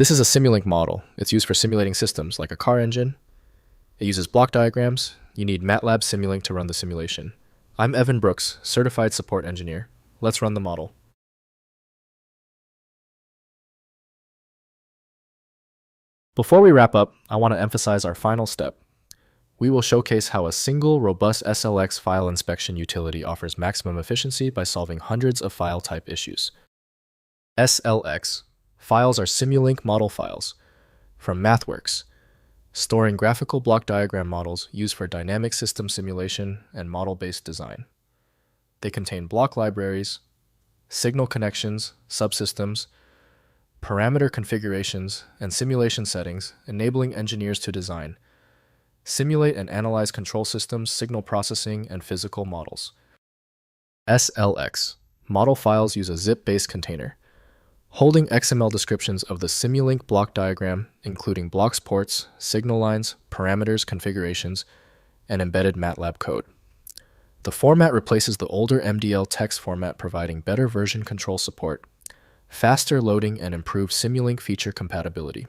This is a Simulink model. It's used for simulating systems like a car engine. It uses block diagrams. You need MATLAB Simulink to run the simulation. I'm Evan Brooks, Certified Support Engineer. Let's run the model. Before we wrap up, I want to emphasize our final step. We will showcase how a single, robust SLX file inspection utility offers maximum efficiency by solving hundreds of file type issues. SLX files are Simulink model files from MathWorks, storing graphical block diagram models used for dynamic system simulation and model-based design. They contain block libraries, signal connections, subsystems, parameter configurations, and simulation settings, enabling engineers to design, simulate and analyze control systems, signal processing, and physical models. SLX model files use a zip-based container, holding XML descriptions of the Simulink block diagram, including blocks ports, signal lines, parameters, configurations, and embedded MATLAB code. The format replaces the older MDL text format, providing better version control support, faster loading, and improved Simulink feature compatibility.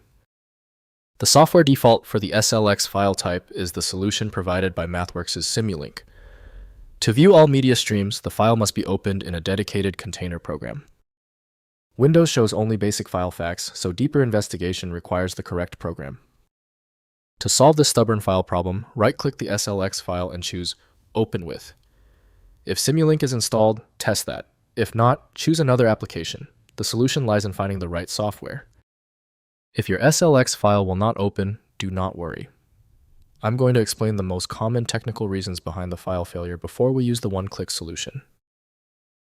The software default for the SLX file type is the solution provided by MathWorks' Simulink. To view all media streams, the file must be opened in a dedicated container program. Windows shows only basic file facts, so deeper investigation requires the correct program. To solve this stubborn file problem, right-click the SLX file and choose Open With. If Simulink is installed, test that. If not, choose another application. The solution lies in finding the right software. If your SLX file will not open, do not worry. I'm going to explain the most common technical reasons behind the file failure before we use the one-click solution.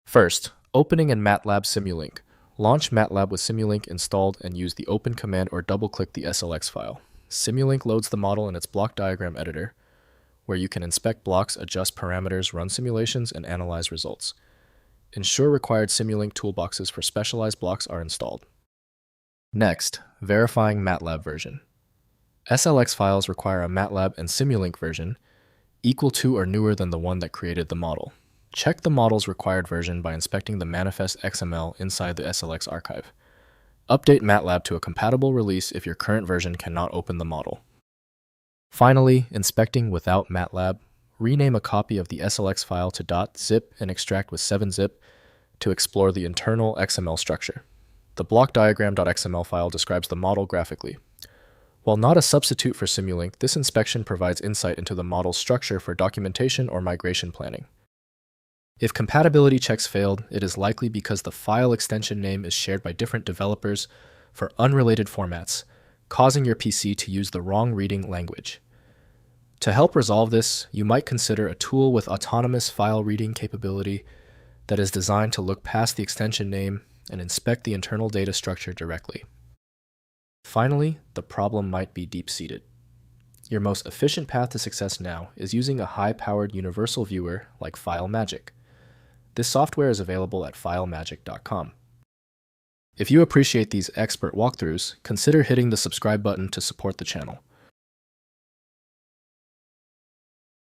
First, opening in MATLAB Simulink. Launch MATLAB with Simulink installed and use the Open command or double-click the SLX file. Simulink loads the model in its block diagram editor, where you can inspect blocks, adjust parameters, run simulations, and analyze results. Ensure required Simulink toolboxes for specialized blocks are installed. Next, verifying MATLAB version. SLX files require a MATLAB and Simulink version equal to or newer than the one that created the model. Check the model's required version by inspecting the manifest XML inside the SLX archive. Update MATLAB to a compatible release if your current version cannot open the model. Finally, inspecting without MATLAB. Rename a copy of the SLX file to .zip and extract with 7-zip to explore the internal XML structure. The block diagram.xml file describes the model graphically. While not a substitute for Simulink, this inspection provides insight into the model's structure for documentation or migration planning. If compatibility checks failed, it is likely because the file extension name is shared by different developers for unrelated formats, causing your PC to use the wrong reading language. To help resolve this, you might consider a tool with autonomous file reading capability that is designed to look past the extension name and inspect the internal data structure directly. Finally, the problem might be deep-seated. Your most efficient path to success now is using a high-powered universal viewer like FileMagick. This software is available at filemagick.com. If you appreciate these expert walkthroughs, consider hitting the subscribe button to support the channel.